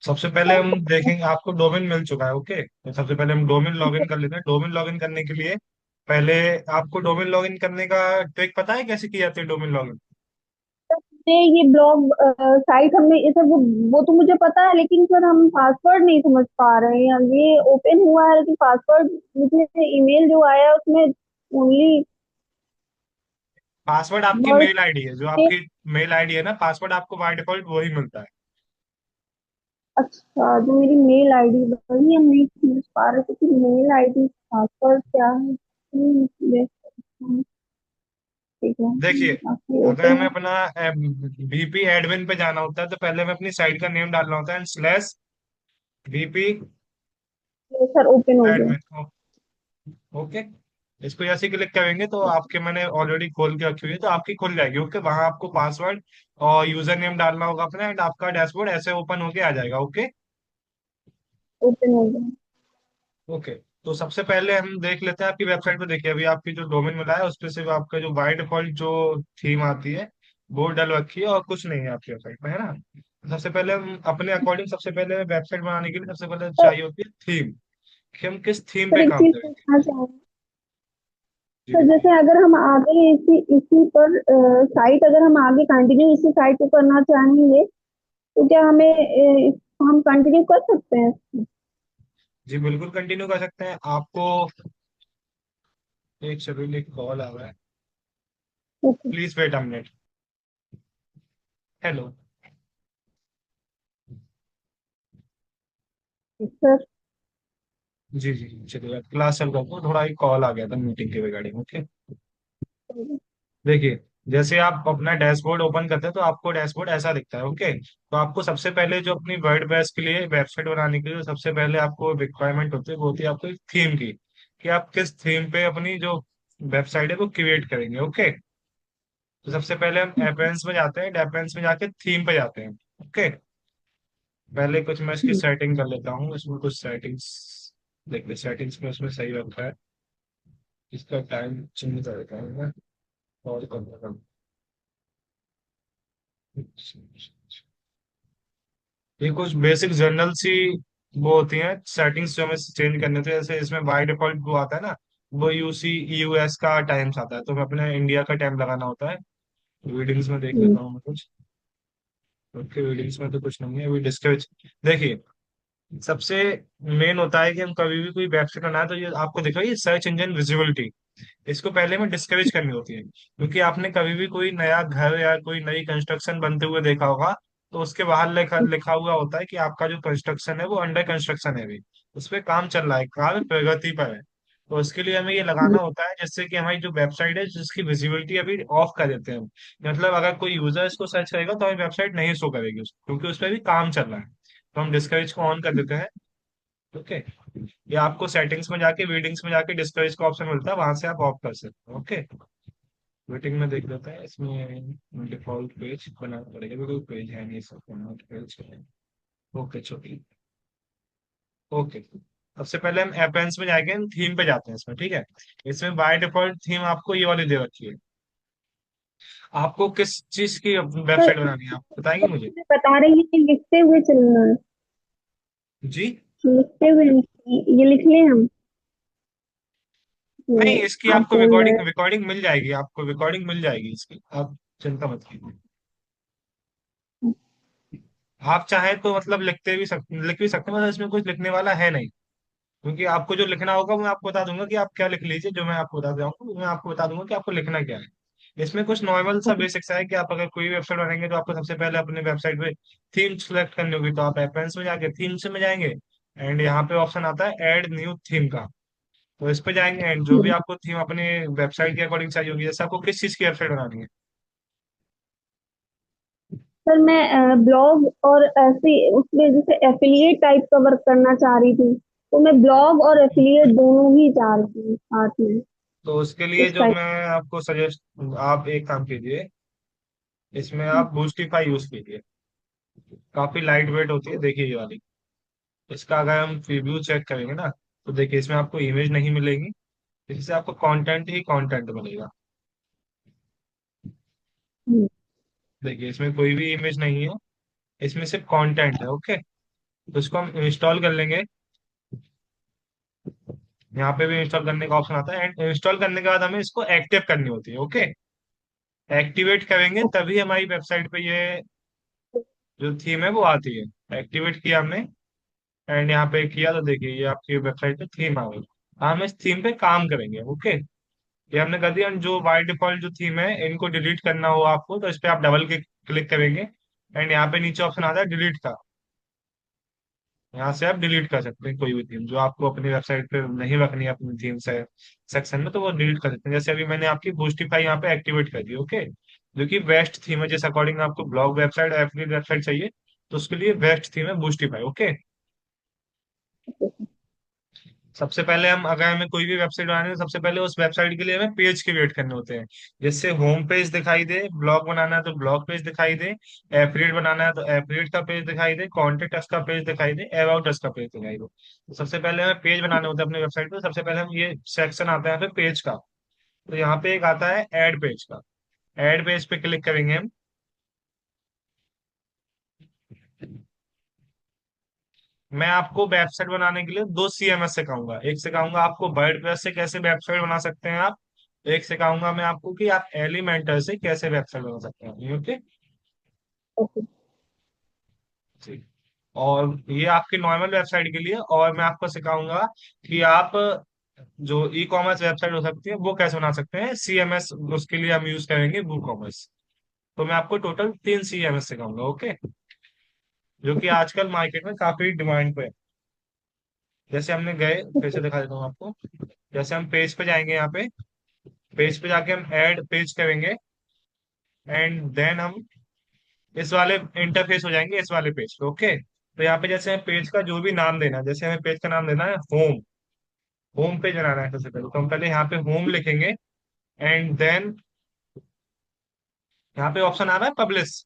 सबसे पहले हम देखेंगे, आपको डोमेन मिल चुका है। ओके, तो सबसे पहले हम डोमेन लॉगिन कर लेते हैं। डोमेन लॉगिन करने के लिए पहले आपको डोमेन लॉगिन करने का ट्रिक पता है कैसे की जाती है डोमेन लॉगिन? ने ये ब्लॉग साइट हमने ये सब वो तो मुझे पता है, लेकिन सर हम पासवर्ड नहीं समझ पा रहे हैं। ये ओपन हुआ है लेकिन पासवर्ड, मुझे ईमेल जो आया है उसमें ओनली पासवर्ड आपकी वर्ड। मेल आईडी है, जो आपकी मेल आईडी है ना, पासवर्ड आपको बाय डिफॉल्ट वही मिलता है। अच्छा, जो मेरी मेल आईडी वही हम नहीं समझ पा रहे थे कि मेल आईडी पासवर्ड क्या है। ठीक है, देखिए, आपकी अगर ओपन हमें है। अपना वीपी एडमिन पे जाना होता है तो पहले हमें अपनी साइट का नेम डालना होता है, स्लैश वीपी ये सर ओपन हो गया। एडमिन। ओके, इसको जैसे क्लिक करेंगे तो आपके, मैंने ऑलरेडी खोल के रखी हुई है तो आपकी खुल जाएगी। ओके, वहां आपको पासवर्ड और यूजर नेम डालना होगा अपना, एंड आपका डैशबोर्ड ऐसे ओपन होके आ जाएगा। ओके। ओपन हो गया। ओके, तो सबसे पहले हम देख लेते हैं आपकी वेबसाइट पे। देखिए, अभी आपकी जो डोमेन मिला है उस पे सिर्फ आपका जो बाय डिफॉल्ट जो थीम आती है वो डल रखी है, और कुछ नहीं है आपकी वेबसाइट पे, है ना। सबसे पहले हम अपने अकॉर्डिंग, सबसे पहले वेबसाइट बनाने के लिए सबसे पहले सर चाहिए होती है थीम, कि हम किस थीम सर पे एक काम चीज करेंगे। पूछना चाहूँ। जी तो बताइए। जैसे अगर हम आगे इसी इसी पर साइट, अगर हम आगे कंटिन्यू इसी साइट पे करना चाहेंगे तो क्या हमें हम कंटिन्यू कर सकते हैं? जी बिल्कुल कंटिन्यू कर सकते हैं आपको। एक सेकंड, एक कॉल आ रहा है, okay please wait a minute. Hello. Sir. जी जी, चलिए क्लास चल रहा था, थोड़ा एक कॉल आ गया था मीटिंग के रिगार्डिंग। ओके, देखिए, जैसे आप अपना डैशबोर्ड ओपन करते हैं तो आपको डैशबोर्ड ऐसा दिखता है। ओके, तो आपको सबसे पहले जो अपनी वर्डप्रेस के लिए वेबसाइट बनाने के लिए सबसे पहले आपको रिक्वायरमेंट होती है, वो होती है आपको एक थीम की, कि आप किस थीम पे अपनी जो वेबसाइट है वो क्रिएट करेंगे। ओके, तो सबसे पहले हम एपेंस में जाते हैं, एपेंस में जाके थीम पे जाते हैं। ओके, पहले कुछ मैं इसकी सेटिंग कर लेता हूँ, इसमें कुछ सेटिंग्स देखिए, सेटिंग्स में उसमें सही रखा है। इसका टाइम चेंज कर देता हूँ मैं, और कर देता हूँ। ये कुछ बेसिक जनरल सी वो होती हैं सेटिंग्स जो हमें चेंज करने थे। जैसे इसमें बाय डिफॉल्ट वो आता है ना, वो यूसी यूएस का टाइम्स आता है, तो हमें अपने इंडिया का टाइम लगाना होता है। रीडिंग्स में देख लेता हूँ मैं कुछ। ओके, रीडिंग्स में तो कुछ नहीं है अभी। डिस्कवरेज, देखिए, सबसे मेन होता है कि हम कभी भी कोई वेबसाइट बनाए तो ये आपको देखो, ये सर्च इंजन विजिबिलिटी, इसको पहले में डिस्करेज करनी होती है। क्योंकि आपने कभी भी कोई नया घर या कोई नई कंस्ट्रक्शन बनते हुए देखा होगा, तो उसके बाहर लिखा लिखा हुआ होता है कि आपका जो कंस्ट्रक्शन है वो अंडर कंस्ट्रक्शन है, अभी उस पर काम चल रहा है, कार्य प्रगति पर है। तो उसके लिए हमें ये लगाना होता है, जिससे कि हमारी जो वेबसाइट है जिसकी विजिबिलिटी अभी ऑफ कर देते हैं हम। मतलब अगर कोई यूजर इसको सर्च करेगा तो हमें वेबसाइट नहीं शो करेगी क्योंकि उस पर भी काम चल रहा है। तो हम डिस्करेज को ऑन कर देते हैं। ओके, या आपको सेटिंग्स में जाके, वीडिंग्स में जाके डिस्करेज का ऑप्शन मिलता है, वहां से आप ऑफ कर सकते हो। ओके, वेटिंग में देख लेते हैं, इसमें डिफॉल्ट पेज बनाना पड़ेगा क्योंकि कोई पेज है नहीं सब पेज। ओके चलिए। ओके, सबसे पहले हम अपेंस में जाएंगे, थीम पे जाते हैं इसमें, ठीक है। इसमें बाय डिफॉल्ट थीम आपको ये वाली दे रखी है। आपको किस चीज की सर वेबसाइट बनानी है, आप बताएंगे मुझे? बता रही है कि लिखते हुए चलना है। जी, लिखते हुए ये लिख लें हम? नहीं, ये इसकी आप आपको बोल रहे रिकॉर्डिंग हैं। रिकॉर्डिंग मिल जाएगी, आपको रिकॉर्डिंग मिल जाएगी इसकी, आप चिंता मत कीजिए। आप चाहें तो मतलब लिख भी सकते हैं, मतलब इसमें कुछ लिखने वाला है नहीं। क्योंकि आपको जो लिखना होगा मैं आपको बता दूंगा कि आप क्या लिख लीजिए, जो मैं आपको बता दूंगा, मैं आपको बता दूंगा कि आपको लिखना क्या है। इसमें कुछ नॉर्मल सा बेसिक्स है कि आप अगर कोई वेबसाइट बनाएंगे तो आपको सबसे पहले अपने वेबसाइट पे थीम सेलेक्ट करनी होगी, तो आप एपेंस में जाके थीम्स में जाएंगे, एंड यहाँ पे ऑप्शन आता है ऐड न्यू थीम का। तो इस पे जाएंगे, एंड जो भी आपको थीम अपने वेबसाइट के अकॉर्डिंग चाहिए होगी, जैसे आपको किस चीज की वेबसाइट बनानी है। सर मैं ब्लॉग और ऐसे उसमें जैसे एफिलिएट टाइप का वर्क करना चाह रही थी, तो मैं ब्लॉग और एफिलिएट दोनों ही चाह रही थी साथ में तो उसके लिए इस जो टाइप। मैं आपको सजेस्ट, आप एक काम कीजिए, इसमें आप बूस्टिफाई यूज कीजिए। काफी लाइट वेट होती है, देखिए ये वाली। इसका अगर हम रिव्यू चेक करेंगे ना, तो देखिए इसमें आपको इमेज नहीं मिलेगी, इससे आपको कंटेंट ही कंटेंट मिलेगा। देखिए, इसमें कोई भी इमेज नहीं है, इसमें सिर्फ कंटेंट है। ओके, तो इसको हम इंस्टॉल कर लेंगे। यहाँ पे भी इंस्टॉल करने का ऑप्शन आता है, एंड इंस्टॉल करने के बाद हमें इसको एक्टिव करनी होती है। ओके, एक्टिवेट करेंगे तभी हमारी वेबसाइट पे ये जो थीम है वो आती है। एक्टिवेट किया हमने, एंड यहाँ पे किया तो देखिए ये आपकी वेबसाइट पे थीम आ गई। हम इस थीम पे काम करेंगे। ओके, ये हमने कर दिया। जो बाय डिफॉल्ट जो थीम है इनको डिलीट करना हो आपको, तो इस पे आप डबल क्लिक करेंगे, एंड यहाँ पे नीचे ऑप्शन आता है डिलीट का। यहाँ से आप डिलीट कर सकते हैं कोई भी थीम जो आपको अपनी वेबसाइट पे नहीं रखनी है अपनी थीम से सेक्शन में, तो वो डिलीट कर सकते हैं। जैसे अभी मैंने आपकी बूस्टिफाई यहाँ पे एक्टिवेट कर दी। ओके, जो कि बेस्ट थीम है, जिस अकॉर्डिंग आपको ब्लॉग वेबसाइट एफिलिएट वेबसाइट चाहिए, तो उसके लिए बेस्ट थीम है बूस्टिफाई। ओके, सबसे पहले हम अगर हमें कोई भी वेबसाइट बनानी है, तो सबसे पहले उस वेबसाइट के लिए हमें पेज क्रिएट करने होते हैं। जैसे होम पेज दिखाई दे, ब्लॉग बनाना है तो ब्लॉग पेज दिखाई दे, एफिलिएट बनाना है तो एफिलिएट का पेज दिखाई दे, कॉन्टेक्ट अस का पेज दिखाई दे, अबाउट अस का पेज दिखाई दे। तो सबसे पहले हमें पेज बनाने होते हैं अपनी वेबसाइट पे। सबसे पहले हम ये सेक्शन आता है यहाँ पे पेज का। तो यहाँ पे एक आता है एड पेज का। एड पेज पे क्लिक करेंगे हम। मैं आपको वेबसाइट बनाने के लिए दो सीएमएस सिखाऊंगा। एक सिखाऊंगा आपको वर्डप्रेस से कैसे वेबसाइट बना सकते हैं आप, एक सिखाऊंगा मैं आपको कि आप एलिमेंटर से कैसे वेबसाइट बना सकते हैं। Okay, okay. ठीक। और ये आपकी नॉर्मल वेबसाइट के लिए, और मैं आपको सिखाऊंगा कि आप जो ई कॉमर्स वेबसाइट हो सकती है वो कैसे बना सकते हैं सीएमएस। उसके लिए हम यूज करेंगे वू कॉमर्स। तो मैं आपको टोटल तीन सीएमएस सिखाऊंगा। ओके, जो कि आजकल मार्केट में काफी डिमांड पे है। जैसे हमने गए, फिर से दिखा देता हूँ आपको। जैसे हम पेज पे जाएंगे, यहाँ पे पेज पे जाके हम ऐड पेज करेंगे, एंड देन हम इस वाले इंटरफेस हो जाएंगे इस वाले पेज पे। ओके, तो यहाँ पे जैसे हमें पेज का जो भी नाम देना है, जैसे हमें पेज का नाम देना है होम। होम पेज बनाना है सबसे पहले, तो हम पहले यहाँ पे होम लिखेंगे, एंड देन यहाँ पे ऑप्शन आ रहा है पब्लिश।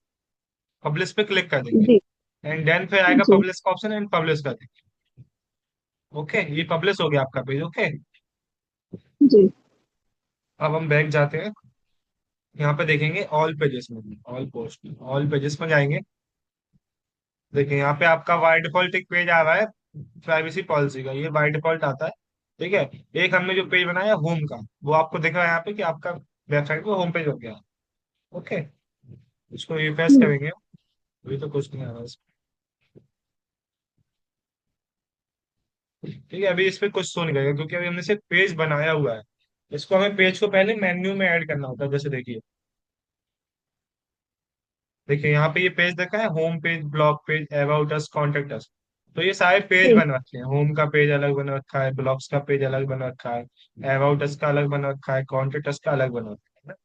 पब्लिश पे क्लिक कर देंगे, जी। एंड देन फिर आएगा जी। पब्लिश का ऑप्शन, एंड पब्लिश कर देंगे। ओके, ये पब्लिश हो गया आपका पेज। ओके, जी। अब हम बैक जाते हैं। यहाँ पे देखेंगे ऑल पेजेस में, ऑल पोस्ट, ऑल पेजेस में जाएंगे। देखिए यहाँ पे आपका बाय डिफॉल्ट एक पेज आ रहा है प्राइवेसी पॉलिसी का, ये बाय डिफॉल्ट आता है। ठीक है, एक हमने जो पेज बनाया होम का, वो आपको दिख रहा है यहाँ पे कि आपका वेबसाइट पे होम पेज हो गया। ओके, इसको रिफ्रेश हम्म। करेंगे। अभी तो कुछ नहीं आ रहा इसमें। ठीक है, अभी इस पे कुछ शो नहीं करेगा क्योंकि अभी हमने सिर्फ पेज बनाया हुआ है। इसको हमें पेज को पहले मेन्यू में ऐड करना होता है। जैसे देखिए, देखिए यहाँ पे ये पेज देखा है, home page, blog page, about us, contact us. तो ये सारे पेज जी। बन रखे हैं। होम का पेज अलग बन रखा है, ब्लॉग्स का पेज अलग बन रखा है, अबाउट अस का अलग बन रखा है, कॉन्टेक्ट अस का अलग बन रखा है।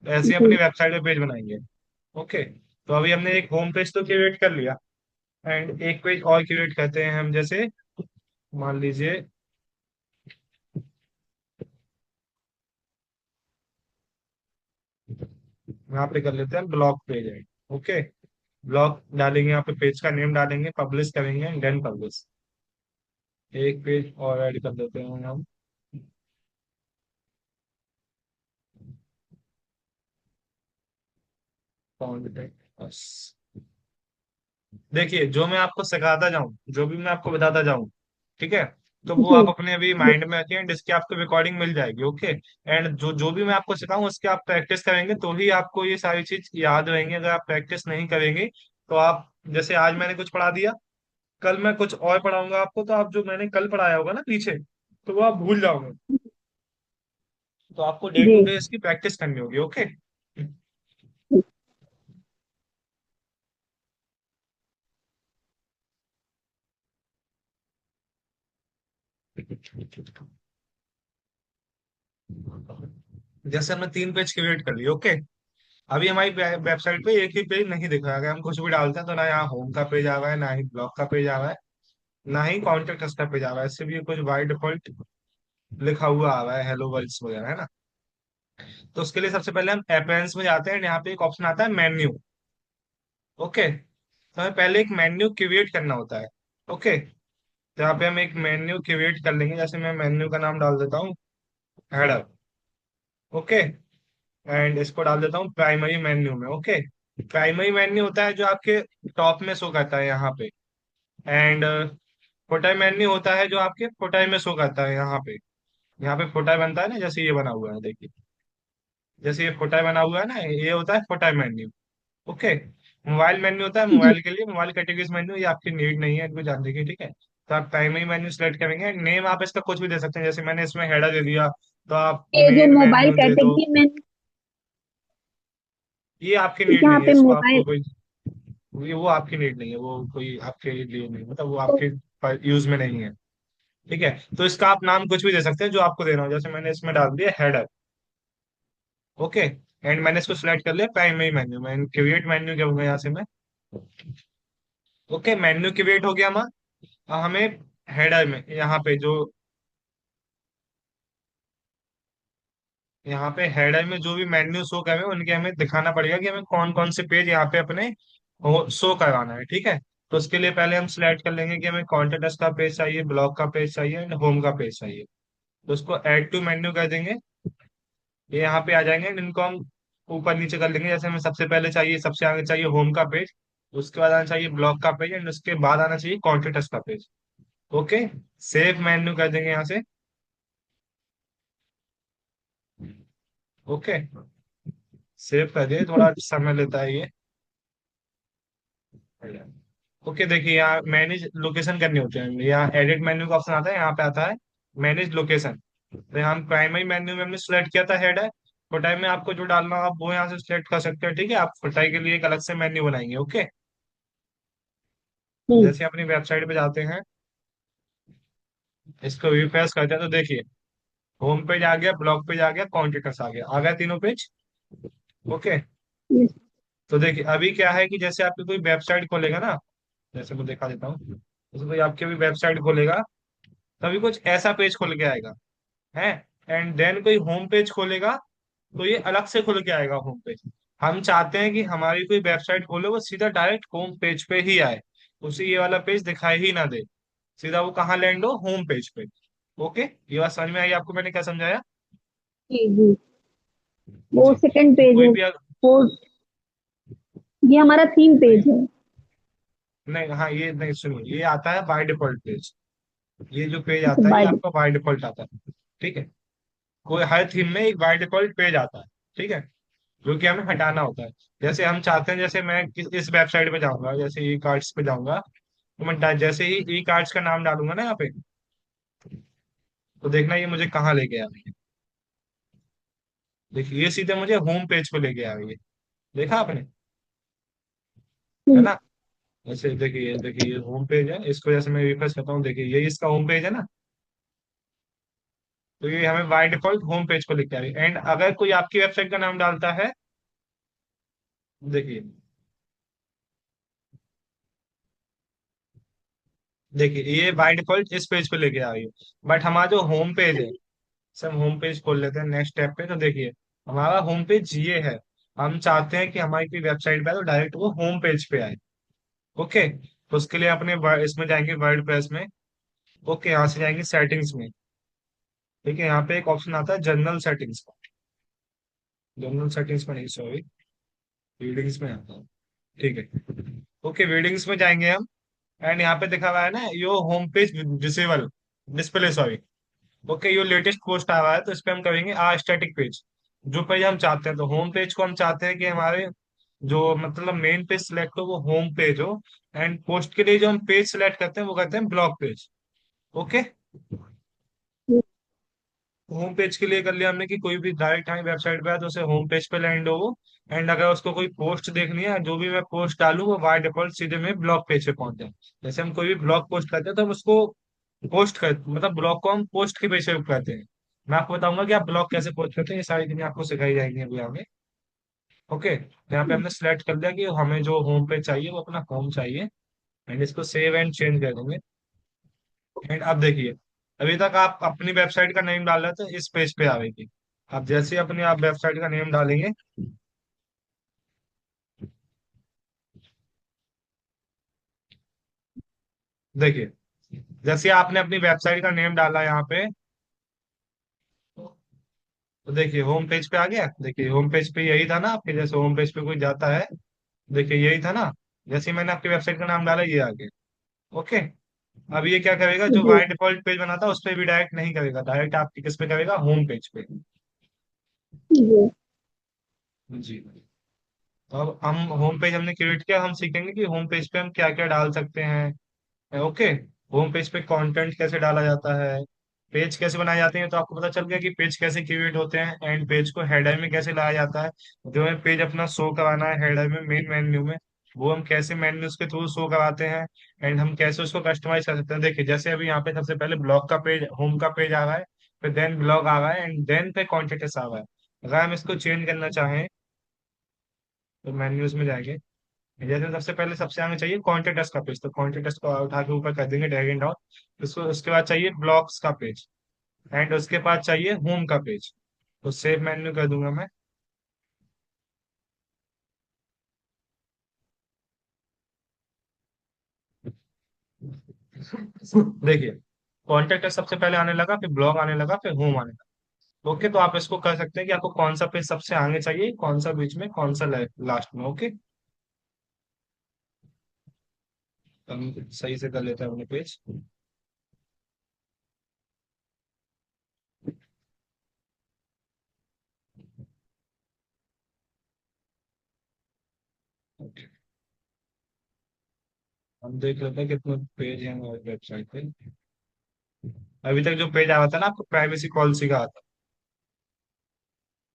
तो ऐसे ही अपनी जी। वेबसाइट पे पेज बनाएंगे। ओके, तो अभी हमने एक होम पेज तो क्रिएट कर लिया, एंड एक पेज और क्रिएट करते हैं हम। जैसे मान लीजिए यहाँ पे कर लेते हैं ब्लॉग पेज है। ओके, ब्लॉग डालेंगे, यहाँ पे पेज का नेम डालेंगे, पब्लिश करेंगे, देन पब्लिश। एक पेज और ऐड कर देते हैं हम, कॉन्टेक्ट अस। देखिए जो मैं आपको सिखाता जाऊं, जो भी मैं आपको बताता जाऊं, ठीक है, तो वो जी। आप अपने अभी माइंड में रखिए, एंड इसकी आपको रिकॉर्डिंग मिल जाएगी। ओके, एंड जो जो भी मैं आपको सिखाऊं उसकी आप प्रैक्टिस करेंगे तो ही आपको ये सारी चीज याद रहेंगी। अगर आप प्रैक्टिस नहीं करेंगे तो आप, जैसे आज मैंने कुछ पढ़ा दिया, कल मैं कुछ और पढ़ाऊंगा आपको, तो आप जो मैंने कल पढ़ाया होगा ना पीछे, तो वो आप भूल जाओगे। तो आपको डे जी। टू डे इसकी प्रैक्टिस करनी होगी। ओके, जैसे हमने तीन पेज क्रिएट कर लिए। ओके, अभी हमारी वेबसाइट पे एक ही पेज नहीं दिख रहा है। अगर हम कुछ भी डालते हैं तो ना यहाँ होम का पेज आ रहा है, ना ही ब्लॉग का पेज आ रहा है, ना ही कॉन्टेक्ट अस का पेज आ रहा है। इससे भी कुछ बाय डिफॉल्ट लिखा हुआ आ रहा है, हेलो वर्ल्ड्स वगैरह, है ना। तो उसके लिए सबसे पहले हम अपेयरेंस में जाते हैं, यहाँ पे एक ऑप्शन आता है मेन्यू। ओके, तो हमें पहले एक मेन्यू क्रिएट करना होता है। ओके, तो यहाँ पे हम एक मेन्यू क्रिएट कर लेंगे। जैसे मैं मेन्यू का नाम डाल देता हूँ हेडर। ओके, एंड इसको डाल देता हूँ प्राइमरी मेन्यू में। ओके, प्राइमरी मेन्यू होता है जो आपके टॉप में शो करता है यहाँ पे। एंड फोटाई मेन्यू होता है जो आपके फोटाई में शो करता है यहाँ पे। यहाँ पे फोटाई बनता है ना, जैसे ये बना हुआ है देखिए, जैसे ये फोटाई बना हुआ है ना, ये होता है फोटाई मेन्यू। ओके। मोबाइल मेन्यू होता है जी। मोबाइल के लिए, मोबाइल कैटेगरीज मेन्यू, ये आपकी नीड नहीं है इनको जानने की, ठीक है। तो आप प्राइमरी मेन्यू सेलेक्ट करेंगे, नेम आप इसका कुछ भी दे सकते हैं, जैसे मैंने इसमें हेडर दे दिया, तो आप ये जो मेन मोबाइल मेन्यू दे दो। कैटेगरी में, ये आपकी नीड यहाँ नहीं है, पे इसको आपको मोबाइल, कोई, ये वो आपकी नीड नहीं है, वो कोई आपके लिए नहीं, मतलब वो तो आपके यूज में नहीं है। ठीक है। तो इसका आप नाम कुछ भी दे सकते हैं जो आपको देना हो, जैसे मैंने इसमें डाल दिया हेडर। ओके। एंड मैंने इसको सिलेक्ट कर लिया प्राइमरी मेन्यू, मैं क्रिएट मेन्यू कहूंगा यहाँ से मैं। ओके, मेन्यू क्रिएट हो गया हमारा। अब हमें हेडर में यहाँ पे जो, यहाँ पे हेडर में जो भी मेन्यू शो कर रहे हैं उनके हमें दिखाना पड़ेगा कि हमें कौन कौन से पेज यहाँ पे अपने शो करवाना है, ठीक है। तो उसके लिए पहले हम सिलेक्ट कर लेंगे कि हमें कॉन्टेक्ट का पेज चाहिए, ब्लॉग का पेज चाहिए एंड होम का पेज चाहिए। तो उसको ऐड टू मेन्यू कर देंगे, ये यहाँ पे आ जाएंगे and इनको हम ऊपर नीचे कर लेंगे। जैसे हमें सबसे पहले चाहिए, सबसे आगे चाहिए होम का पेज, उसके बाद आना चाहिए ब्लॉग का पेज एंड उसके बाद आना चाहिए कॉन्टेक्ट का पेज। ओके। सेव मेन्यू कर देंगे यहाँ से। ओके, सेव कर दिए, थोड़ा समय लेता है ये। ओके, देखिए यहाँ मैनेज लोकेशन करनी होती है, यहाँ एडिट मेन्यू का ऑप्शन आता है, यहाँ पे आता है मैनेज लोकेशन। तो यहाँ प्राइमरी मेन्यू में हमने सेलेक्ट किया था हेडर, फोटाई में आपको जो डालना हो आप वो यहाँ से सिलेक्ट कर सकते हैं, ठीक है। आप फोटाई के लिए एक अलग से मेन्यू बनाएंगे। ओके। जी। जैसे अपनी वेबसाइट पे जाते हैं, इसको रिफ्रेश करते हैं, तो देखिए होम पेज आ गया, ब्लॉग पेज आ गया, कॉन्टेक्ट्स आ गया तीनों पेज। ओके। जी। तो देखिए अभी क्या है कि जैसे आपकी कोई वेबसाइट खोलेगा ना, जैसे मैं दिखा देता हूँ, जैसे कोई आपकी भी वेबसाइट खोलेगा, तभी कुछ ऐसा पेज खुल के आएगा है। एंड देन कोई होम पेज खोलेगा, तो ये अलग से खुल के आएगा होम पेज। हम चाहते हैं कि हमारी कोई वेबसाइट खोले वो सीधा डायरेक्ट होम पेज पे ही आए, उसे ये वाला पेज दिखाई ही ना दे, सीधा वो कहाँ लैंड हो, होम पेज पे। ओके, ये बात समझ में आई आपको मैंने क्या समझाया? जी। जी। वो जी। सेकंड तो पेज कोई है। भी वो, ये हमारा थीम नहीं पेज है। नहीं, हाँ ये नहीं, सुनिए, ये आता है बाय डिफॉल्ट पेज, ये जो पेज अच्छा, आता है ये बाय आपका बाय डिफॉल्ट आता है, ठीक है। कोई हर थीम में एक बाय डिफॉल्ट पेज आता है, ठीक है, जो कि हमें हटाना होता है। जैसे हम चाहते हैं, जैसे मैं इस वेबसाइट पे जाऊंगा, जैसे ई कार्ड्स पे जाऊंगा, तो मैं जैसे ही ई कार्ड्स का नाम डालूंगा ना यहाँ पे, तो देखना ये मुझे कहाँ लेके आ रही है। देखिए ये सीधे मुझे होम पेज पे लेके आ रही है, देखा आपने, है ना। जैसे देखिए ये होम पेज है, इसको जैसे मैं रिफ्रेश करता हूँ, देखिए ये इसका होम पेज है ना। तो ये हमें बाय डिफॉल्ट होम पेज को लेके आ रही है। एंड अगर कोई आपकी वेबसाइट का नाम डालता है, देखिए देखिए ये बाय डिफॉल्ट इस पेज पे लेके आ रही है। बट हमारा जो होम पेज है, से हम होम पेज खोल लेते हैं नेक्स्ट स्टेप पे, तो देखिए हमारा होम पेज ये है। हम चाहते हैं कि हमारी कोई वेबसाइट पे आए तो डायरेक्ट वो होम पेज पे आए। ओके। तो उसके लिए अपने इसमें जाएंगे वर्ड प्रेस में। ओके, यहाँ से जाएंगे सेटिंग्स में। ठीक है, यहाँ पे एक ऑप्शन आता है जनरल सेटिंग्स का, जनरल सेटिंग्स में नहीं, सॉरी, रीडिंग्स में आता है, ठीक है। ओके, रीडिंग्स में जाएंगे हम। एंड यहाँ पे दिखा हुआ है ना यो home page disable, display, sorry. Okay, ये लेटेस्ट पोस्ट आया हुआ है, तो इस पे हम करेंगे आ स्टैटिक पेज। जो पेज हम चाहते हैं, तो होम पेज को हम चाहते हैं कि हमारे जो मतलब मेन पेज सिलेक्ट हो वो होम पेज हो। एंड पोस्ट के लिए जो हम पेज सिलेक्ट करते हैं वो करते हैं blog page. Okay. Home page के लिए कर लिया हमने कि कोई भी डायरेक्ट हमारी वेबसाइट पे है तो उसे होम पेज पे लैंड हो वो। एंड अगर उसको कोई पोस्ट देखनी है, जो भी मैं पोस्ट डालूं वो बाय डिफॉल्ट सीधे में ब्लॉग पेज पे पहुंच जाए। जैसे हम कोई भी ब्लॉग पोस्ट करते हैं तो हम उसको पोस्ट कर, मतलब ब्लॉग को हम पोस्ट के पेज पे करते हैं। मैं आपको बताऊंगा कि आप ब्लॉग कैसे पोस्ट करते हैं, ये सारी चीजें आपको सिखाई जाएंगी अभी आगे। ओके, तो यहाँ पे हमने सेलेक्ट कर लिया कि हमें जो होम पेज चाहिए वो अपना होम चाहिए। एंड इसको सेव एंड चेंज कर देंगे। एंड अब देखिए, अभी तक आप अपनी वेबसाइट का नेम डाल रहे थे, इस पेज पे आएगी। अब जैसे ही अपनी आप वेबसाइट का नेम डालेंगे, देखिए जैसे आपने अपनी वेबसाइट का नेम डाला यहाँ पे, तो देखिए होम पेज पे आ गया। देखिए होम पेज पे यही था ना आपके, जैसे होम पेज पे कोई जाता है, देखिए यही था ना। जैसे ही मैंने आपकी वेबसाइट का नाम डाला ये आ गया। ओके। अब ये क्या करेगा, जो जी बाय डिफॉल्ट पेज बना था उस पर भी डायरेक्ट नहीं करेगा, डायरेक्ट आपकी किस पे करेगा, होम पेज पे। जी। जी। तो अब हम होम पेज हमने क्रिएट किया, हम सीखेंगे कि होम पेज पे हम क्या क्या डाल सकते हैं। ओके। होम पेज पे कंटेंट कैसे डाला जाता है, पेज कैसे बनाए जाते हैं, तो आपको पता चल गया कि पेज कैसे क्रिएट होते हैं, एंड पेज को हेडर में कैसे लाया जाता है। जो हमें पेज अपना शो कराना है हेडर में, मेन मेन्यू में, वो हम कैसे मेन्यूज के थ्रू शो कराते हैं। एंड हम कैसे उसको कस्टमाइज कर सकते हैं। देखिए जैसे अभी यहाँ पे सबसे पहले ब्लॉग का पेज, होम का पेज आ रहा है, फिर देन ब्लॉग आ रहा है, एंड देन पे कॉन्टेक्ट आ रहा है। अगर हम इसको चेंज करना चाहें तो मेन्यूज में जाएंगे। जैसे सबसे पहले सबसे आगे चाहिए कॉन्टेक्ट अस का पेज, तो कॉन्टेक्ट अस को उठा के ऊपर कर देंगे, ड्रैग एंड डाउन। उसको उसके बाद चाहिए ब्लॉग्स का पेज, एंड उसके बाद चाहिए होम का पेज। तो सेव मेन्यू कर दूंगा मैं। देखिए कॉन्टेक्ट अस सबसे पहले आने लगा, फिर ब्लॉग आने लगा, फिर होम आने लगा। ओके, तो आप इसको कर सकते हैं कि आपको कौन सा पेज सबसे आगे चाहिए, कौन सा बीच में, कौन सा लास्ट में। ओके, हम सही से कर लेते हैं अपने पेज। ओके, हम देख लेते हैं कितने पेज हैं हमारे वेबसाइट पे। अभी तक जो पेज आया था ना आपको, प्राइवेसी पॉलिसी का आता,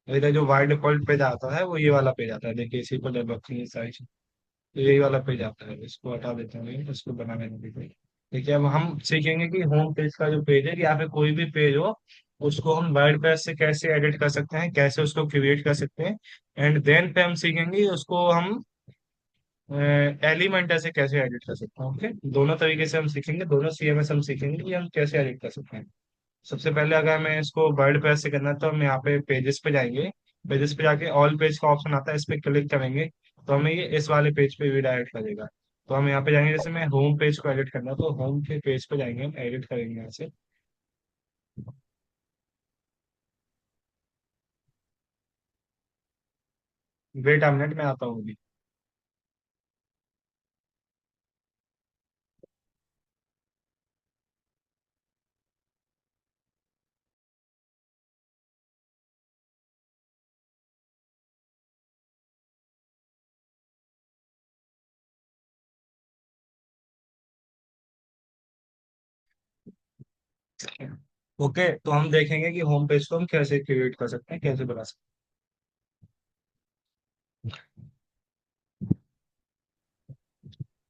अभी तक जो बाय डिफॉल्ट पेज आता है वो ये वाला पेज आता है। देखिए इसी पर डेवलप की साइज, तो यही वाला पेज आता है। इसको हटा देते हैं, इसको बना लेने दीजिए। देखिए अब हम सीखेंगे कि होम पेज का जो पेज है, या फिर कोई भी पेज हो, उसको हम वर्डप्रेस से कैसे एडिट कर सकते हैं, कैसे उसको क्रिएट कर सकते हैं। एंड देन पे हम सीखेंगे उसको हम एलिमेंटर से कैसे एडिट कर सकते हैं। ओके, दोनों तरीके से हम सीखेंगे, दोनों सीएमएस हम सीखेंगे कि हम कैसे एडिट कर सकते हैं। सबसे पहले अगर हमें इसको वर्ड प्रेस से करना है तो हम यहाँ पे पेजेस पे जाएंगे। पेजेस पे जाके ऑल पेज का ऑप्शन आता है, इस पे क्लिक करेंगे तो हमें ये इस वाले पेज पे भी डायरेक्ट करेगा। तो हम यहाँ पे जाएंगे, जैसे मैं होम पेज को एडिट करना है तो होम के पेज पे जाएंगे, हम एडिट करेंगे यहाँ से। वेट अ मिनट, में आता हूँ अभी। ओके, तो हम देखेंगे कि होम पेज को हम कैसे क्रिएट कर सकते हैं, कैसे बना सकते हैं।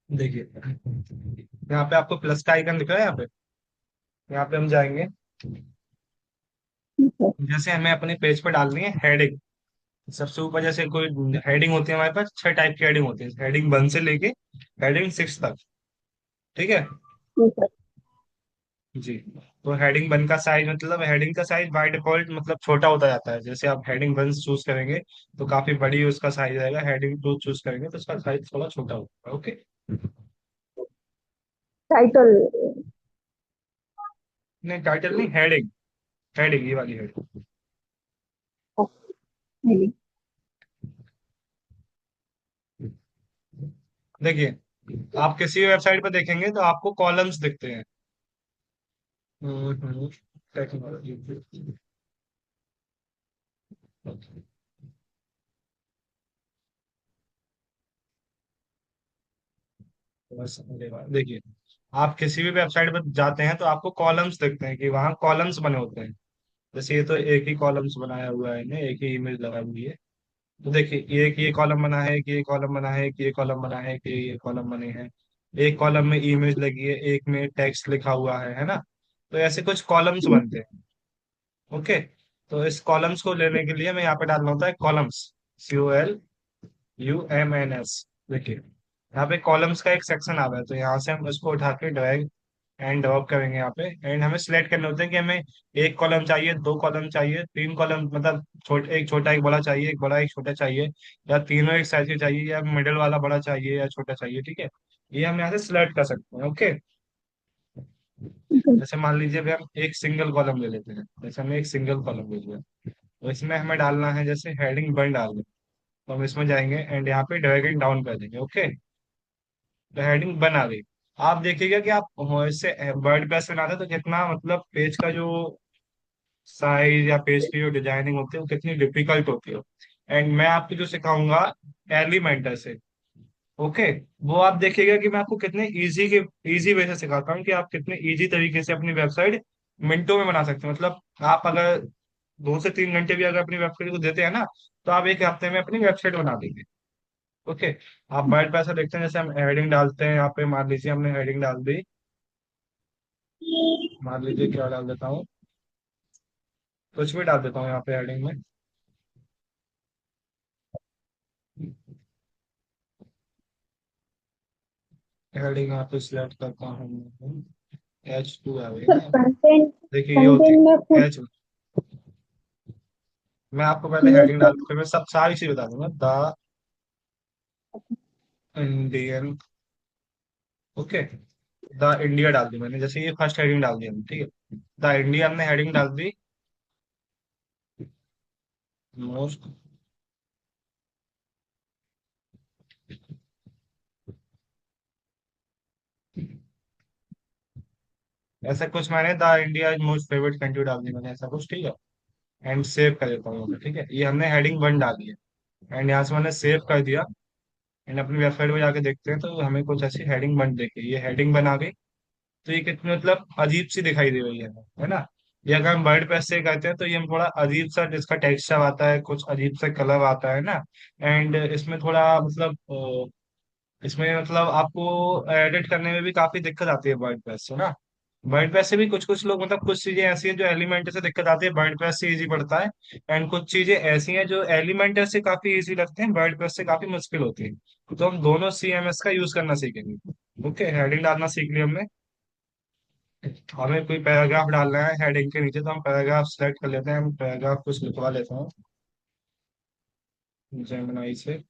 देखिए यहाँ पे आपको प्लस का आइकन दिख रहा है, यहाँ पे हम जाएंगे। ठीक है। जैसे हमें अपने पेज पर डालनी है हेडिंग, सबसे ऊपर जैसे कोई हेडिंग होती है, हमारे पास 6 टाइप की हेडिंग होती है, हेडिंग 1 से लेके हेडिंग 6 तक। ठीक है। ठीक है। जी। तो हेडिंग 1 का साइज, मतलब हेडिंग का साइज बाय डिफॉल्ट मतलब छोटा होता जाता है। जैसे आप हेडिंग 1 चूज करेंगे तो काफी बड़ी उसका साइज रहेगा, हेडिंग 2 चूज करेंगे तो उसका साइज थोड़ा छोटा होगा। Okay, title. नहीं टाइटल नहीं, हेडिंग, हेडिंग ये वाली हेडिंग। नहीं। देखिए आप किसी भी वेबसाइट पर देखेंगे तो आपको कॉलम्स दिखते हैं। टेक्नोलॉजी, देखिए आप किसी भी वेबसाइट पर जाते हैं तो आपको कॉलम्स दिखते हैं कि वहाँ कॉलम्स बने होते हैं। जैसे ये तो एक ही कॉलम्स बनाया हुआ है इन्हें, एक ही इमेज लगाई हुई है। तो देखिए ये कॉलम बना है, कि ये कॉलम बना है, कि ये कॉलम बना है, कि ये कॉलम बने हैं। एक कॉलम में इमेज लगी है, एक में टेक्स्ट लिखा हुआ है ना। तो ऐसे कुछ कॉलम्स बनते हैं। ओके, तो इस कॉलम्स को लेने के लिए मैं यहाँ पे डालना होता है कॉलम्स, COLUMNS। देखिए यहाँ पे कॉलम्स का एक सेक्शन आ रहा है, तो यहाँ से हम इसको उठा के ड्रैग एंड ड्रॉप करेंगे यहाँ पे। एंड हमें सिलेक्ट करने होते हैं कि हमें एक कॉलम चाहिए, 2 कॉलम चाहिए, 3 कॉलम, मतलब एक छोटा एक बड़ा चाहिए, एक बड़ा एक छोटा चाहिए, या तीनों एक साइज के चाहिए, या मिडिल वाला बड़ा चाहिए या छोटा चाहिए। ठीक है, ये हम यहाँ से सिलेक्ट कर सकते हैं। ओके, ठीक है। जैसे मान लीजिए भी हम एक सिंगल कॉलम ले लेते हैं, जैसे हमें एक सिंगल कॉलम ले लिया, तो इसमें हमें डालना है जैसे हेडिंग 1 डाल दें। तो हम इसमें जाएंगे एंड यहाँ पे ड्रैग एंड डाउन कर देंगे। ओके, तो हेडिंग 1 आ गई। आप देखिएगा कि आप इससे वर्ड प्रेस बनाते हैं तो कितना मतलब पेज का जो साइज या पेज की जो डिजाइनिंग होती है वो कितनी डिफिकल्ट होती है। एंड मैं आपको जो सिखाऊंगा एलिमेंटर से, ओके, वो आप देखिएगा कि मैं आपको कितने इजी वे से सिखाता हूँ कि आप कितने इजी तरीके से अपनी वेबसाइट मिनटों में बना सकते हैं। मतलब आप अगर 2 से 3 घंटे भी अगर अपनी वेबसाइट को देते हैं ना, तो आप एक हफ्ते में अपनी वेबसाइट बना देंगे। ओके, आप वर्ड पैसा देखते हैं, जैसे हम हेडिंग डालते हैं यहाँ पे, मान लीजिए हमने हेडिंग डाल दी, मान लीजिए क्या डाल देता हूँ, कुछ भी डाल देता हूँ यहाँ पे हेडिंग में। हेडिंग यहाँ पे सिलेक्ट करता हूँ, H2 आएगा सर ना। कंटेंट, देखिए ये होती कंटेंट में है कुछ एच। मैं आपको पहले ये हेडिंग डाल सब। फिर मैं सब सारी चीज बता दूंगा। The Indian, okay, the India डाल दी मैंने, जैसे ये फर्स्ट हेडिंग डाल दी हमने, ठीक है, द इंडिया हमने हेडिंग डाल दी। मोस्ट, ऐसा कुछ मैंने the India is most favourite country डाल दी मैंने, ऐसा कुछ, ठीक है। एंड सेव कर देता हूँ मैं, ठीक है, ये हमने हेडिंग 1 डाली है। एंड यहाँ से मैंने सेव कर दिया। एंड अपनी वेबसाइट पे जाके देखते हैं तो हमें कुछ ऐसी हेडिंग बन देखी, ये हेडिंग बना गई। तो ये कितनी मतलब अजीब सी दिखाई दे रही है ना। ये अगर हम वर्ड प्रेस से करते हैं तो ये हम थोड़ा अजीब सा, जिसका टेक्सचर आता है, कुछ अजीब सा कलर आता है ना। एंड इसमें थोड़ा मतलब इसमें मतलब आपको एडिट करने में भी काफी दिक्कत आती है वर्ड प्रेस से ना। वर्ड प्रेस से भी कुछ कुछ लोग मतलब कुछ चीजें ऐसी हैं जो एलिमेंटर से दिक्कत आती है, वर्ड प्रेस से इजी पड़ता है। एंड कुछ चीजें ऐसी हैं जो एलिमेंटर से काफी इजी लगते हैं, वर्ड प्रेस से काफी मुश्किल होती है। तो हम दोनों CMS का यूज करना सीखेंगे। ओके, हेडिंग डालना सीख लिया हमने। हमें कोई पैराग्राफ डालना है हेडिंग के नीचे, तो हम पैराग्राफ सेलेक्ट कर लेते हैं, हम पैराग्राफ कुछ लिखवा लेते हैं जेमिनाई से।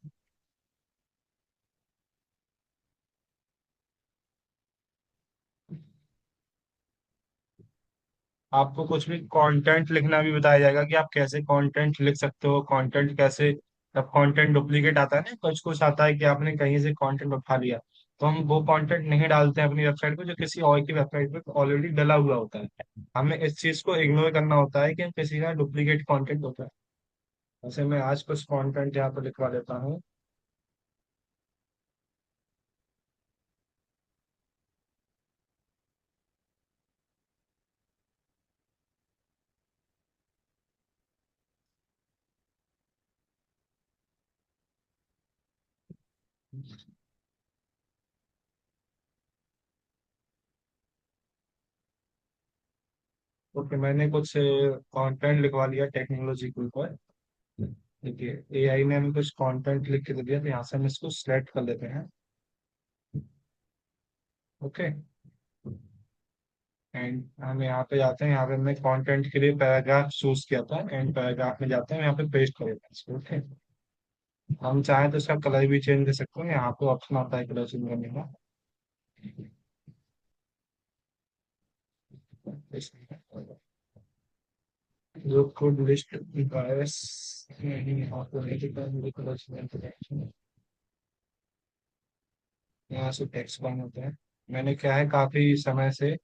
आपको कुछ भी कंटेंट लिखना भी बताया जाएगा कि आप कैसे कंटेंट लिख सकते हो, कंटेंट कैसे, अब कंटेंट डुप्लीकेट आता है ना, कुछ कुछ आता है कि आपने कहीं से कंटेंट उठा लिया, तो हम वो कंटेंट नहीं डालते हैं अपनी वेबसाइट पे जो किसी और की वेबसाइट पे ऑलरेडी डला हुआ होता है। हमें इस चीज को इग्नोर करना होता है कि किसी का डुप्लीकेट कंटेंट होता है। वैसे मैं आज कुछ कंटेंट यहाँ पे लिखवा देता हूँ। ओके, मैंने कुछ कंटेंट लिखवा लिया टेक्नोलॉजी के ऊपर। देखिए AI ने हमें कुछ कंटेंट लिख के दे दिया, तो यहाँ से हम इसको सिलेक्ट कर लेते हैं। ओके, एंड हम यहाँ पे जाते हैं, यहाँ पे हमने कंटेंट के लिए पैराग्राफ चूज किया था, एंड पैराग्राफ में जाते हैं, यहाँ पे पेस्ट कर देते हैं इसको। ओके, हम चाहें तो इसका कलर भी चेंज कर सकते हैं, यहाँ पे ऑप्शन आता है कलर चेंज करने का। जो कोड लिस्ट बायस नहीं, यहाँ पे नहीं दिखा मुझे कलर चेंज करना है। यहाँ से टेक्स्ट बन होता है। मैंने क्या है, काफी समय से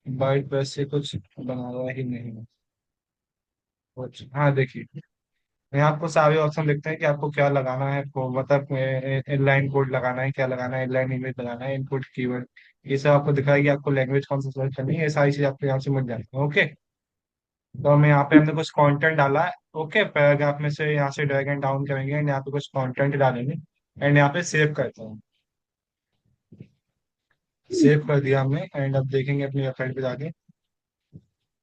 वर्ड प्रेस से कुछ बनाया ही नहीं है कुछ। हाँ देखिए, यहाँ आपको सारे ऑप्शन दिखते हैं कि आपको क्या लगाना है, आपको मतलब इनलाइन कोड लगाना है, क्या लगाना है, इनलाइन इमेज लगाना है, इनपुट कीवर्ड, ये सब आपको दिखाएगा कि आपको लैंग्वेज कौन सा सेलेक्ट करनी है, ये सारी चीज आपको यहाँ से मिल जाती है। ओके, तो हमें यहाँ पे हमने कुछ कंटेंट डाला है। ओके, पैराग्राफ में से यहाँ से ड्रैग एंड डाउन करेंगे एंड यहाँ पे कुछ कंटेंट डालेंगे। एंड यहाँ पे सेव करते हैं, सेव कर दिया हमने। एंड अब देखेंगे अपनी वेबसाइट पे जाके,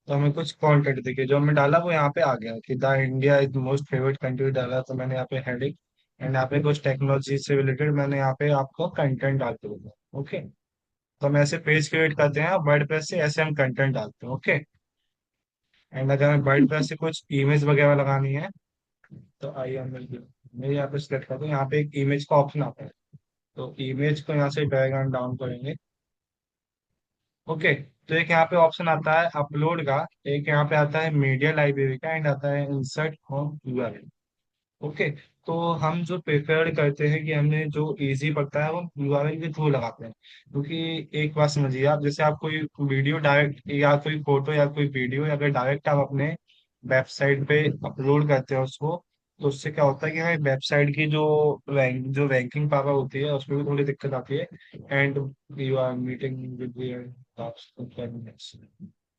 तो हमें कुछ कंटेंट देखिए जो हमने डाला वो यहाँ पे आ गया कि the India is most favourite country डाला, तो मैंने यहाँ पे हेडिंग, एंड यहाँ पे कुछ टेक्नोलॉजी से रिलेटेड मैंने यहाँ पे आपको कंटेंट डाल के दूंगा। ओके, तो हम ऐसे पेज क्रिएट करते हैं वर्डप्रेस से, ऐसे हम कंटेंट डालते हैं। ओके, एंड अगर हमें वर्डप्रेस से कुछ इमेज वगैरह लगानी है, तो आइए हम मैं यहाँ पे सिलेक्ट करता हूँ, यहाँ पे एक इमेज का ऑप्शन आता है, तो इमेज को यहाँ से ड्रैग एंड डाउन करेंगे। ओके, तो एक यहाँ पे ऑप्शन आता है अपलोड का, एक यहाँ पे आता है मीडिया लाइब्रेरी का, एंड आता है इंसर्ट फ्रॉम यूआरएल। ओके। तो हम जो प्रेफर करते हैं कि हमने जो इजी पड़ता है वो यूआरएल के थ्रू लगाते हैं, क्योंकि एक बात समझिए आप, जैसे आप कोई वीडियो डायरेक्ट या कोई फोटो या कोई वीडियो अगर डायरेक्ट आप अपने वेबसाइट पे अपलोड करते हैं उसको, तो उससे क्या होता है कि हमारी वेबसाइट की जो रैंकिंग पावर होती है उसमें भी थोड़ी दिक्कत आती है। And you are meeting with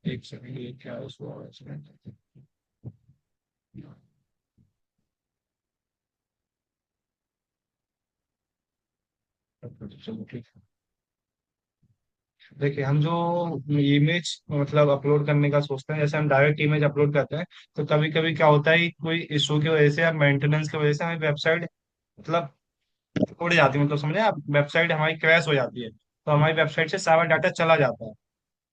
एक सेकंड, ये क्या है उसको चलो ठीक है। देखिए हम जो इमेज मतलब अपलोड करने का सोचते हैं, जैसे हम डायरेक्ट इमेज अपलोड करते हैं, तो कभी कभी क्या होता है कि कोई इशू की वजह से या मेंटेनेंस की वजह से हमारी वेबसाइट मतलब उड़ जाती है, मतलब समझे आप, वेबसाइट हमारी क्रैश हो जाती है, तो हमारी वेबसाइट से सारा डाटा चला जाता है।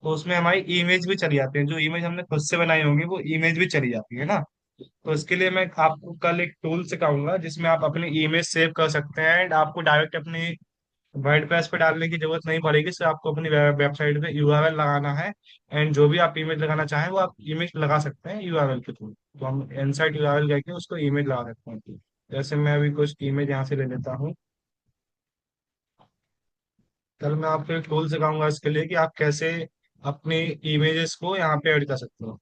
तो उसमें हमारी इमेज भी चली जाती है, जो इमेज हमने खुद से बनाई होंगी वो इमेज भी चली जाती है ना। तो इसके लिए मैं आपको कल एक टूल सिखाऊंगा जिसमें आप अपनी इमेज सेव कर सकते हैं, एंड आपको डायरेक्ट अपनी वर्डप्रेस पे डालने की जरूरत नहीं पड़ेगी, सिर्फ आपको अपनी वेबसाइट पे यूआरएल लगाना है। एंड जो भी आप इमेज लगाना चाहें वो आप इमेज लगा सकते हैं यूआरएल के थ्रू। तो हम इनसाइट यूआरएल करके उसको इमेज लगा सकते हैं। जैसे मैं अभी कुछ इमेज यहाँ से ले लेता हूँ। कल मैं आपको एक टूल सिखाऊंगा इसके लिए कि आप कैसे अपनी इमेजेस को यहाँ पे ऐड कर सकते हो।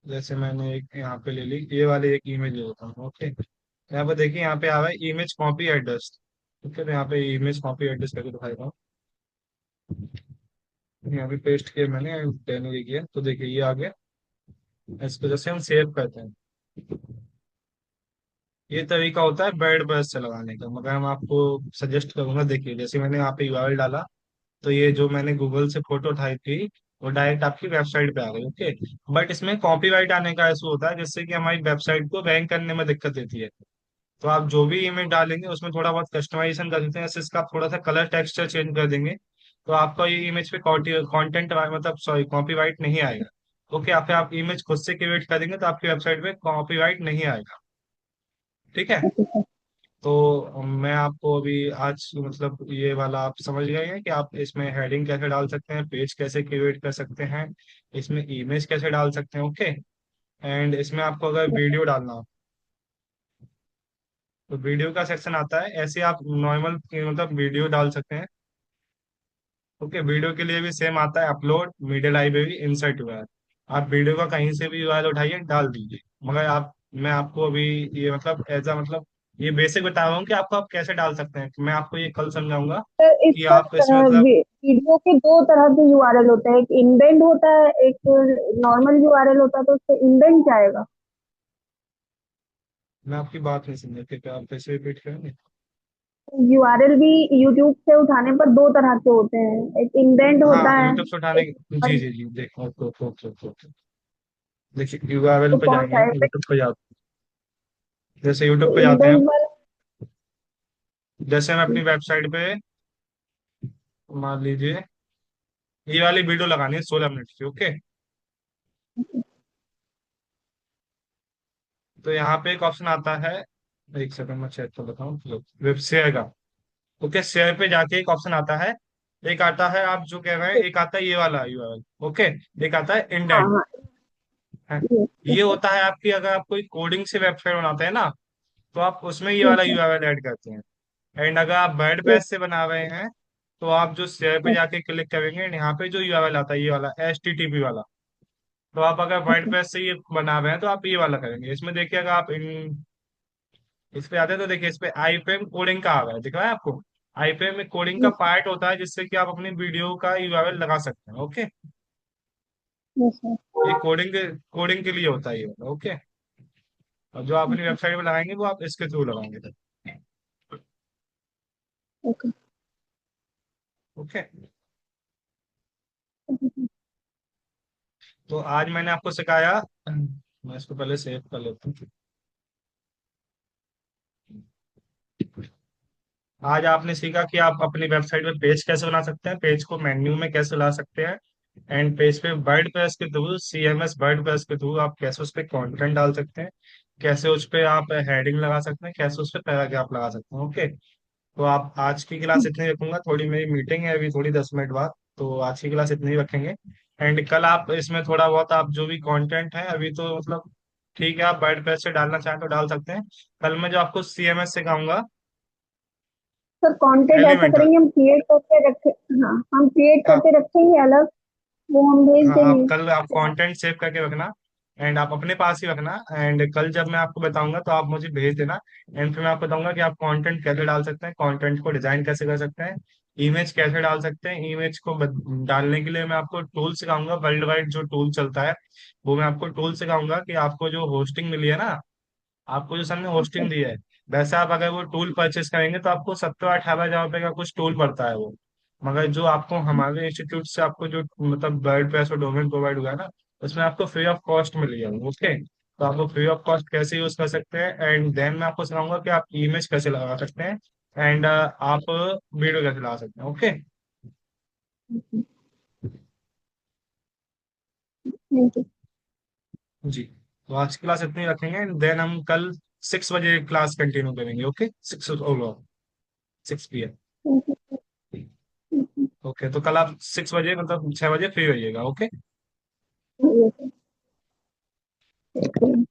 जैसे मैंने एक यहाँ पे ले ली, ये वाली एक इमेज ले लेता हूँ। ओके, यहाँ पे देखिए, यहाँ पे आ रहा है इमेज कॉपी एड्रेस। ठीक है, तो यहाँ पे इमेज कॉपी एड्रेस करके दिखाएगा। यहाँ पे पेस्ट किया मैंने, देने के किया, तो देखिए ये आ गया। इसको जैसे हम सेव करते हैं, ये तरीका होता है बैड ब्रश से लगाने का, मगर मैं आपको सजेस्ट करूंगा। देखिए जैसे मैंने यहाँ पे यूआरएल डाला, तो ये जो मैंने गूगल से फोटो उठाई थी वो डायरेक्ट आपकी वेबसाइट पे आ गई। ओके, बट इसमें कॉपीराइट आने का इशू होता है, जिससे कि हमारी वेबसाइट को रैंक करने में दिक्कत देती है। तो आप जो भी इमेज डालेंगे उसमें थोड़ा बहुत कस्टमाइजेशन कर देते हैं, जैसे इसका आप थोड़ा सा कलर टेक्सचर चेंज कर देंगे, तो आपका ये इमेज पे कंटेंट मतलब सॉरी कॉपीराइट नहीं आएगा। ओके, या फिर आप इमेज खुद से क्रिएट करेंगे तो आपकी वेबसाइट पे कॉपीराइट नहीं आएगा। ठीक है। तो मैं आपको अभी आज मतलब ये वाला आप समझ गए हैं कि आप इसमें हेडिंग कैसे डाल सकते हैं, पेज कैसे क्रिएट कर सकते हैं, इसमें इमेज कैसे डाल सकते हैं। ओके, एंड इसमें आपको अगर वीडियो डालना हो तो वीडियो का सेक्शन आता है, ऐसे आप नॉर्मल मतलब वीडियो डाल सकते हैं। ओके, वीडियो के लिए भी सेम आता है, upload media library insert URL. आप वीडियो का कहीं से भी यूआरएल उठाइए डाल दीजिए, मगर आप मैं आपको अभी ये मतलब एज अ मतलब ये बेसिक बता रहा हूँ कि आपको आप कैसे डाल सकते हैं, मैं आपको ये कल समझाऊंगा तो कि इसका आप इसमें मतलब। वीडियो के दो तरह के यूआरएल होते हैं, एक इनबेंड होता है, एक नॉर्मल यूआरएल होता है, तो उससे इनबेंड क्या आएगा? मैं आपकी बात नहीं समझा, क्या आप कैसे रिपीट करेंगे? यूआरएल भी यूट्यूब से उठाने पर दो तरह के होते हैं, एक इनबेंड हाँ, होता है, यूट्यूब से उठाने एक जी जी जी, देखो तो देखिए यूआरएल तो पे कौन जाएंगे, सा हम है? यूट्यूब पे जाते जैसे यूट्यूब तो पे जाते हैं, इनबेंड वाला। जैसे हम अपनी वेबसाइट पे मान लीजिए ये वाली वीडियो लगानी है 16 मिनट की। ओके, तो यहाँ पे एक ऑप्शन आता है, एक सेकंड में चेक कर बताऊँ, वेब शेयर का। ओके, शेयर पे जाके एक ऑप्शन आता है, एक आता है आप जो कह रहे हैं, एक आता है ये वाला यूआरएल। ओके, एक आता है हाँ इंडेंट हाँ। है। ये ये होता है आपकी, अगर आप कोई कोडिंग से वेबसाइट बनाते हैं ना, तो आप उसमें ये वाला ठीक है। यूआरएल ऐड करते हैं। एंड अगर आप ठीक वर्डप्रेस से बना रहे हैं, तो आप जो शेयर पे है। जाके क्लिक करेंगे and यहाँ पे जो यूआरएल आता है ये वाला HTTP वाला, तो आप अगर वर्डप्रेस से ये बना रहे हैं तो आप ये वाला करेंगे। इसमें देखिए अगर आप इन इस पे आते हैं तो देखिए इस पे आईपीएम कोडिंग का आ रहा है, दिख रहा है आपको? आईपीएम में कोडिंग का यस। पार्ट होता है जिससे कि आप अपनी वीडियो का यूआरएल लगा सकते हैं। Okay, yes sir. ये कोडिंग के लिए होता है ये वाला। ओके, और जो आप अपनी वेबसाइट पे लगाएंगे वो आप इसके थ्रू लगाएंगे। ओके। ओके, तो आज मैंने आपको सिखाया, मैं इसको पहले सेव कर लेता हूँ। आज आपने सीखा कि आप अपनी वेबसाइट में पेज कैसे बना सकते हैं, पेज को मेन्यू में कैसे ला सकते हैं, एंड पेज पे वर्ड प्रेस के थ्रू, सीएमएस वर्ड प्रेस के थ्रू आप कैसे उस पर कंटेंट डाल सकते हैं, कैसे उस पर आप हेडिंग लगा सकते हैं, कैसे उस पर पैराग्राफ लगा सकते हैं। ओके, तो आप आज की क्लास इतनी रखूंगा, थोड़ी मेरी मीटिंग है अभी थोड़ी 10 मिनट बाद, तो आज की क्लास इतनी ही रखेंगे। एंड कल आप इसमें थोड़ा बहुत आप जो भी कंटेंट है अभी तो मतलब ठीक है, आप वर्ड प्रेस से डालना चाहें तो डाल सकते हैं। कल मैं जो आपको सीएमएस सिखाऊंगा, सर कंटेंट ऐसा एलिमेंटर। करेंगे हम क्रिएट करके रखे। हाँ, हम क्रिएट हाँ करके रखेंगे अलग, वो हम भेज हाँ, आप देंगे। कल आप कंटेंट सेव करके रखना, एंड आप अपने पास ही रखना। एंड कल जब मैं आपको बताऊंगा तो आप मुझे भेज देना। एंड फिर मैं आपको बताऊंगा कि आप कंटेंट कैसे डाल सकते हैं, कंटेंट को डिजाइन कैसे कर सकते हैं, इमेज कैसे डाल सकते हैं। इमेज को डालने के लिए मैं आपको टूल सिखाऊंगा, वर्ल्ड वाइड जो टूल चलता है वो मैं आपको टूल सिखाऊंगा। कि आपको जो होस्टिंग मिली है ना, आपको जो सर ने अच्छा। होस्टिंग दी है, वैसे आप अगर वो टूल परचेस करेंगे तो आपको 17-18 हजार रुपए का कुछ टूल पड़ता है वो। मगर जो आपको हमारे इंस्टीट्यूट से आपको जो मतलब वर्ड प्रेस और डोमेन प्रोवाइड हुआ है ना, उसमें आपको फ्री ऑफ कॉस्ट मिली है। ओके, तो आपको फ्री ऑफ कॉस्ट कैसे यूज कर सकते हैं, एंड देन मैं आपको सिखाऊंगा कि आप इमेज कैसे लगा सकते हैं, एंड आप वीडियो कैसे लगा सकते हैं। Okay thank you. जी, तो आज की क्लास इतनी रखेंगे, एंड देन हम कल 6 बजे क्लास कंटिन्यू करेंगे। Okay, 6 P M. Thank you. Okay, तो कल आप 6 बजे मतलब 6 बजे फ्री होइएगा। ओके। Thank you.